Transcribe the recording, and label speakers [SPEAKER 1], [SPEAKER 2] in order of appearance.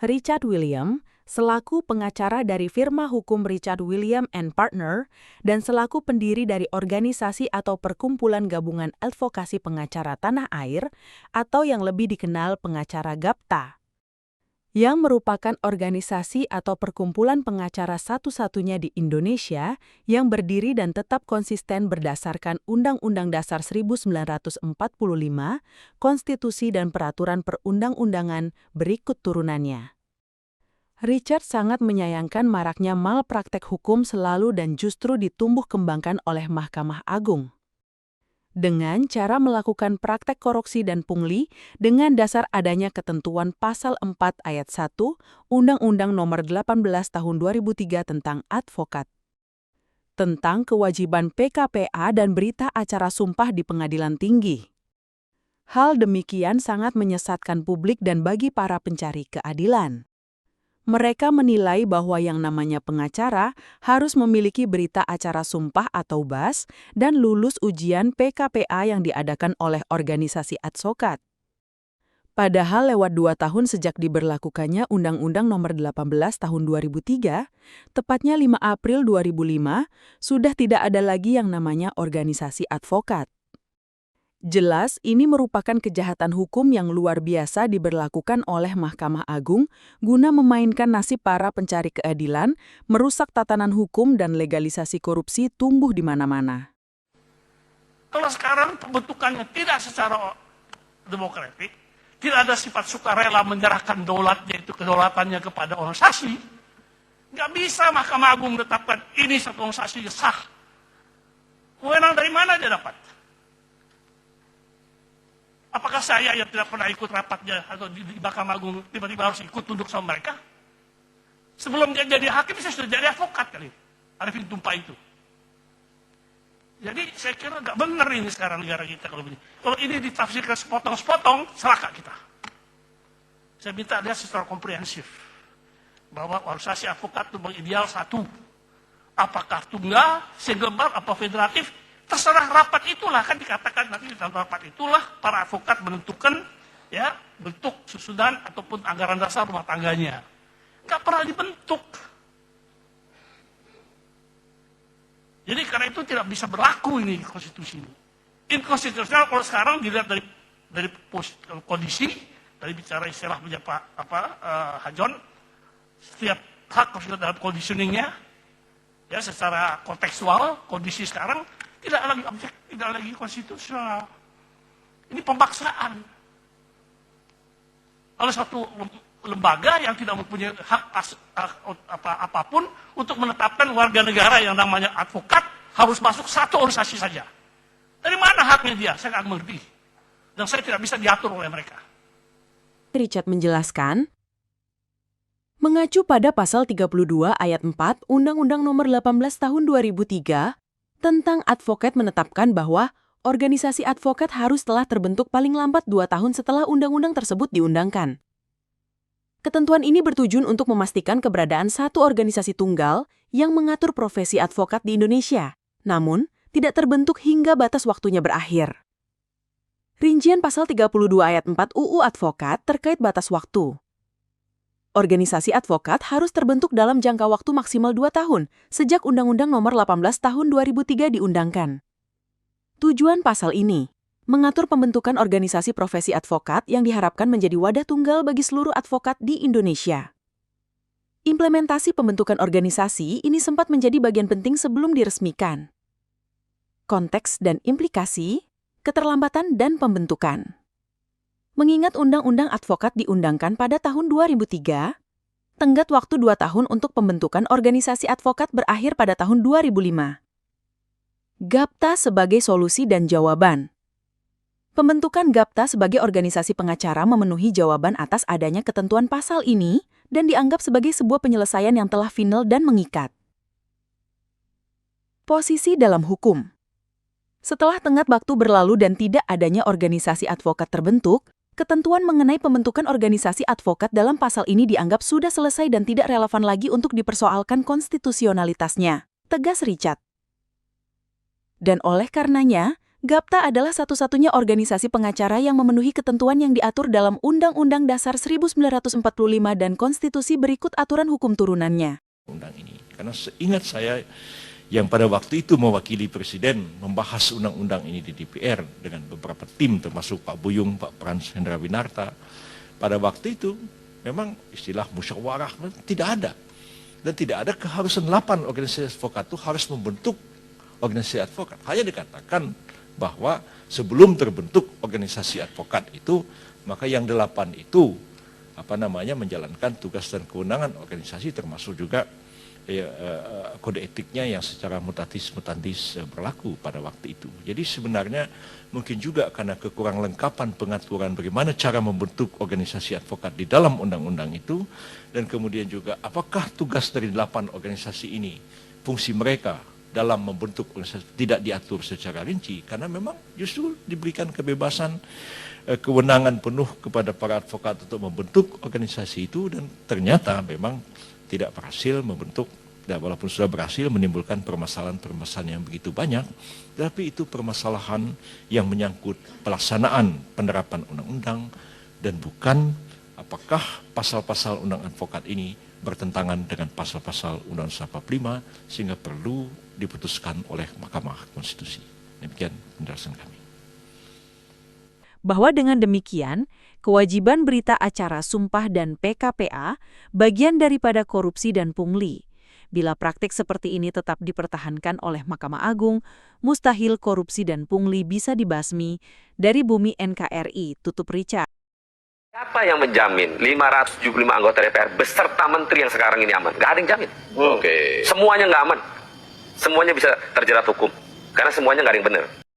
[SPEAKER 1] Richard William, selaku pengacara dari firma hukum Richard William and Partner dan selaku pendiri dari organisasi atau perkumpulan gabungan advokasi pengacara tanah air atau yang lebih dikenal pengacara GAPTA, yang merupakan organisasi atau perkumpulan pengacara satu-satunya di Indonesia yang berdiri dan tetap konsisten berdasarkan Undang-Undang Dasar 1945, Konstitusi dan Peraturan Perundang-undangan berikut turunannya. Richard sangat menyayangkan maraknya malpraktek hukum selalu dan justru ditumbuh kembangkan oleh Mahkamah Agung dengan cara melakukan praktek korupsi dan pungli dengan dasar adanya ketentuan Pasal 4 Ayat 1 Undang-Undang Nomor 18 Tahun 2003 tentang advokat, tentang kewajiban PKPA dan berita acara sumpah di pengadilan tinggi. Hal demikian sangat menyesatkan publik dan bagi para pencari keadilan. Mereka menilai bahwa yang namanya pengacara harus memiliki berita acara sumpah atau BAS dan lulus ujian PKPA yang diadakan oleh organisasi advokat. Padahal lewat 2 tahun sejak diberlakukannya Undang-Undang Nomor 18 Tahun 2003, tepatnya 5 April 2005, sudah tidak ada lagi yang namanya organisasi advokat. Jelas, ini merupakan kejahatan hukum yang luar biasa diberlakukan oleh Mahkamah Agung guna memainkan nasib para pencari keadilan, merusak tatanan hukum dan legalisasi korupsi tumbuh di mana-mana.
[SPEAKER 2] Kalau sekarang pembentukannya tidak secara demokratik, tidak ada sifat sukarela menyerahkan daulatnya itu kedaulatannya kepada organisasi, nggak bisa Mahkamah Agung menetapkan ini satu organisasi sah. Wewenang dari mana dia dapat? Apakah saya yang tidak pernah ikut rapatnya atau di Mahkamah Agung tiba-tiba harus ikut tunduk sama mereka? Sebelum dia jadi hakim, saya sudah jadi advokat kali. Arifin Tumpah itu. Jadi saya kira nggak benar ini sekarang negara kita kalau begini. Kalau ini ditafsirkan sepotong-sepotong, celaka kita. Saya minta dia secara komprehensif. Bahwa organisasi advokat itu mengideal satu. Apakah tunggal, single bar, apa federatif, terserah rapat itulah, kan dikatakan nanti dalam rapat itulah para advokat menentukan ya bentuk susunan ataupun anggaran dasar rumah tangganya. Nggak pernah dibentuk. Jadi karena itu tidak bisa berlaku ini konstitusi ini. Inkonstitusional kalau sekarang dilihat dari kondisi, dari bicara istilah Hajon, setiap hak harus dalam conditioningnya, ya secara kontekstual kondisi sekarang tidak lagi objek, tidak lagi konstitusional. Ini pemaksaan. Oleh satu lembaga yang tidak mempunyai hak apapun untuk menetapkan warga negara yang namanya advokat harus masuk satu organisasi saja. Dari mana haknya dia? Saya nggak mengerti. Dan saya tidak bisa diatur oleh mereka.
[SPEAKER 1] Richard menjelaskan, mengacu pada pasal 32 ayat 4 Undang-Undang Nomor 18 Tahun 2003, tentang advokat menetapkan bahwa organisasi advokat harus telah terbentuk paling lambat 2 tahun setelah undang-undang tersebut diundangkan. Ketentuan ini bertujuan untuk memastikan keberadaan satu organisasi tunggal yang mengatur profesi advokat di Indonesia, namun tidak terbentuk hingga batas waktunya berakhir. Rincian pasal 32 ayat 4 UU Advokat terkait batas waktu. Organisasi advokat harus terbentuk dalam jangka waktu maksimal 2 tahun sejak Undang-Undang Nomor 18 Tahun 2003 diundangkan. Tujuan pasal ini mengatur pembentukan organisasi profesi advokat yang diharapkan menjadi wadah tunggal bagi seluruh advokat di Indonesia. Implementasi pembentukan organisasi ini sempat menjadi bagian penting sebelum diresmikan. Konteks dan implikasi, keterlambatan dan pembentukan. Mengingat Undang-Undang Advokat diundangkan pada tahun 2003, tenggat waktu 2 tahun untuk pembentukan organisasi advokat berakhir pada tahun 2005. GAPTA sebagai solusi dan jawaban. Pembentukan GAPTA sebagai organisasi pengacara memenuhi jawaban atas adanya ketentuan pasal ini dan dianggap sebagai sebuah penyelesaian yang telah final dan mengikat. Posisi dalam hukum. Setelah tenggat waktu berlalu dan tidak adanya organisasi advokat terbentuk, ketentuan mengenai pembentukan organisasi advokat dalam pasal ini dianggap sudah selesai dan tidak relevan lagi untuk dipersoalkan konstitusionalitasnya, tegas Richard. Dan oleh karenanya, Gapta adalah satu-satunya organisasi pengacara yang memenuhi ketentuan yang diatur dalam Undang-Undang Dasar 1945 dan konstitusi berikut aturan hukum turunannya.
[SPEAKER 3] Undang ini, karena seingat saya yang pada waktu itu mewakili Presiden membahas undang-undang ini di DPR dengan beberapa tim termasuk Pak Buyung, Pak Frans Hendra Winarta. Pada waktu itu memang istilah musyawarah tidak ada. Dan tidak ada keharusan 8 organisasi advokat itu harus membentuk organisasi advokat. Hanya dikatakan bahwa sebelum terbentuk organisasi advokat itu, maka yang 8 itu menjalankan tugas dan kewenangan organisasi termasuk juga kode etiknya yang secara mutatis mutandis berlaku pada waktu itu. Jadi sebenarnya mungkin juga karena kekurang lengkapan pengaturan bagaimana cara membentuk organisasi advokat di dalam undang-undang itu, dan kemudian juga apakah tugas dari 8 organisasi ini, fungsi mereka dalam membentuk organisasi tidak diatur secara rinci, karena memang justru diberikan kebebasan kewenangan penuh kepada para advokat untuk membentuk organisasi itu, dan ternyata memang tidak berhasil membentuk, dan walaupun sudah berhasil menimbulkan permasalahan-permasalahan yang begitu banyak, tapi itu permasalahan yang menyangkut pelaksanaan penerapan undang-undang dan bukan apakah pasal-pasal undang advokat ini bertentangan dengan pasal-pasal Undang-Undang 45 sehingga perlu diputuskan oleh Mahkamah Konstitusi. Demikian penjelasan kami.
[SPEAKER 1] Bahwa dengan demikian, kewajiban berita acara sumpah dan PKPA bagian daripada korupsi dan pungli. Bila praktik seperti ini tetap dipertahankan oleh Mahkamah Agung, mustahil korupsi dan pungli bisa dibasmi. Dari Bumi NKRI, Tutup Richard.
[SPEAKER 4] Siapa yang menjamin 575 anggota DPR beserta menteri yang sekarang ini aman? Gak ada yang jamin. Semuanya nggak aman. Semuanya bisa terjerat hukum. Karena semuanya nggak ada yang benar.